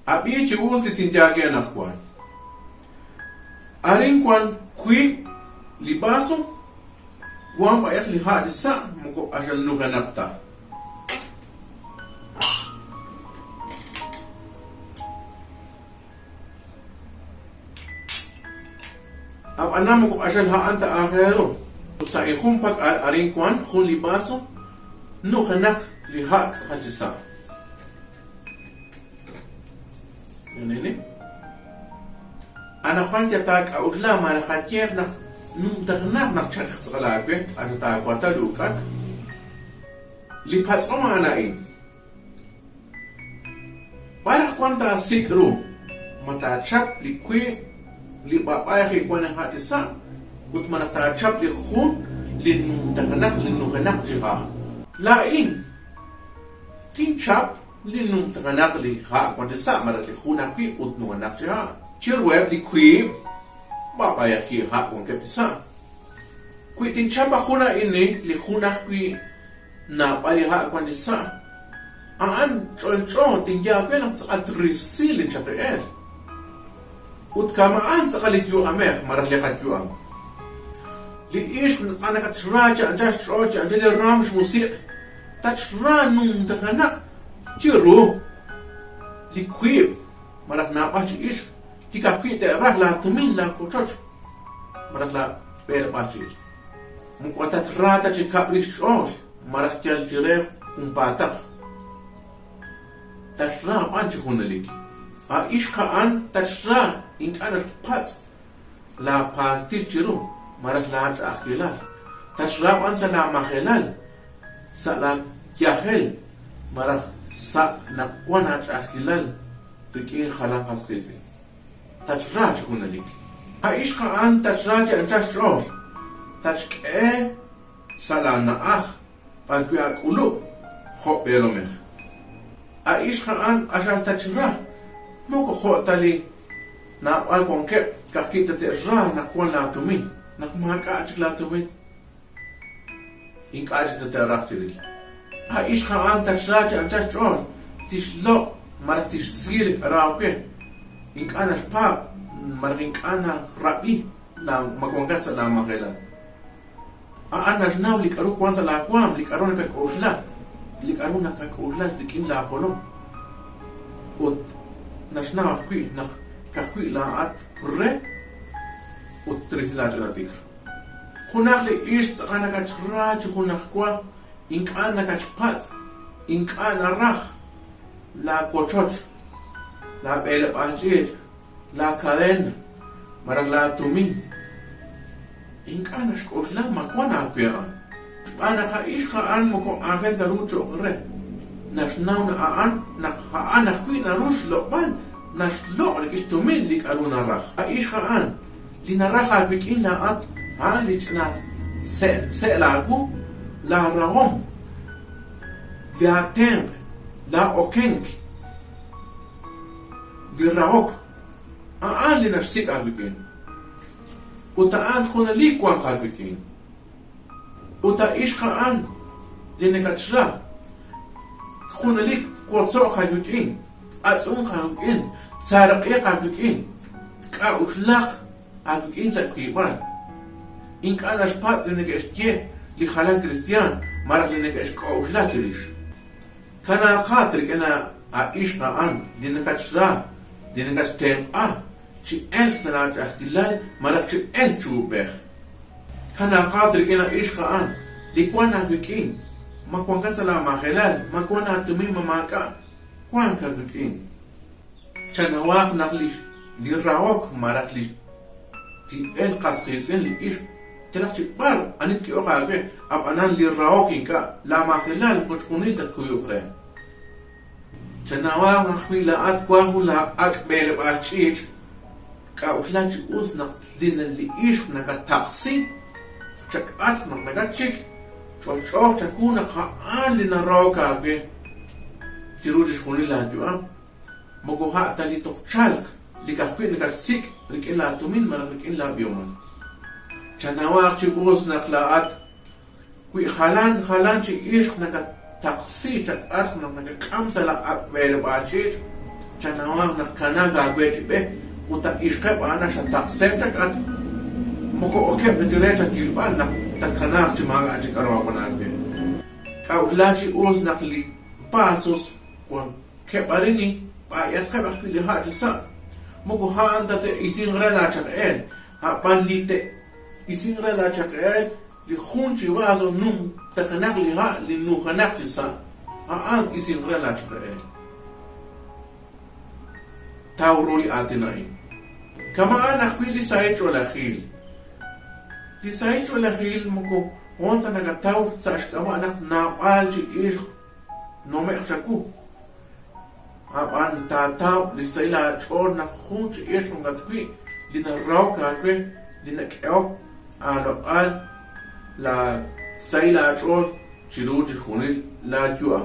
Abi chius li tinjage anak kwan. Aring kwan kui libaso kwan ba yak li hadisa muko asal nuganakta. Ab anam muko asal ha anta akhero. Sa ikhum pag aring kwan khun libaso nuganak li hadisa. Ini anak kan jatak outla mana kacir nak nak cak sekalagbe ada tak kuata dukat lipat sama anain para kuanta sikru mata cap likui li bapa yang kuana hadisa ut mana ta cap li khun lin nuganak jiha lain tin cap linum taganak li ha kwante sa mara li khuna ki utnu anak ja chir web li kui baba ya ki ha kon ke sa kui tin chapa khuna ini li khuna ki na ba li ha kwante sa an chol tin ja pe lang adrisi li chapa el ut kama an sa kali ju ameh mara li ka ju am li ish ana ka traja anja troja anja li ramsh musik tachranum taganak Ciru liquid marak napa ci is tika ki te rah la tumin la kochot marak la per pachi mu kwata trata ci kapris os marak jal jire umpata tashra panchi hunalik a is ka an tashra in kana pas la pastir ciru marak la akhilal tashra an sala makhelal sala jahel marak sa nakwana akhilal rikin khalang haskezi tachraj hunalik aish ka an tachraj antastro tachke salana akh palku akulu khobelomer aish ka an ashal tachra moko khotali na al konke kakita te ra nakwana tumi nakmaka achla tumi inkaj te raktili Aish khaan tashraja antashron tishlo marak tishzir rauke ink ana spa marak ink ana rabi la magwangat sa la magela ana naw likaru kwanza la kwam likaru na kakosla likaru na kakosla likin la kolom ut nashna afkui nak kakui la at re ut trisla janatik khunak le ish ana kachraj khunak kwa ink ana kachpas ink ana rach la kochot la bel anjit la kaden marag la tumin ink ana shkosla makwana kya ana ka ish ka an moko angel darucho gre nashnauna aan nak ha ana kui na rush loban nashlo lik tumin lik aruna rach a ish ka an linaraha bikin la at ha lichna se lagu la raom la teng la okenk di raok aan li nafsik albikin uta an khuna li kwan albikin uta ishqa an dinekatshra khuna li kwatso khalukin atsun khalukin sarqi khalukin ka uslaq albikin sakriban in kana spat dinekashke li khalan kristian marak li nekash kawshla kirish kana khatir kana aish na an dinekashra dinekash tem chi elfna tahtilal marak chi elchubeh kana qadir kana ish an li kwana bikin makwan katsala makhelal makwana tumi mamaka kwan ka bikin chanawak nakli li raok marak li ti el qasqitsin li ish تلاقي بار أنت كي أقع به أب أنا اللي راوكين كا لا ما خلال بتكوني تكوي أخرى جناوا نخوي لا أتقواه لا أكمل باشيج كا أخلاق جوز نقلين اللي إيش نكا تقسي شك أت نكا تشيك شو تكون خان لنا راوكا به تروج خوني لا جوا مجوها تالي تقشالك لكاكوي نكا تسيك لكن لا تومين مرة لكن لا بيومان Chanawak chibos naklaat kui halan chi ish naka taksi chat arh naka kamsa la at vele bachit chanawang nakana gagwe chipe uta ishqeb ana shatak septak at moko okep de derecha gilban nak takana chimaga chikarwa panagwe kaulachi us nakli pasos kwan keparini pa yat kebak pili ha sa moko ha anda te isin rela chakel ha panlite isin rela chakel li khunchi wazo num takanak li ha li nu khanak sa ha an isin rela chakel tauruli atinai kama anak pili sait wala khil di sait wala khil moko wonta nagataw sa kama anak napal chi ir no me chaku apan tataw li saila chor na khunch ir ngatwi li na raw ka kwe li na kyo alo al la saila chor chiru chi khunil la jua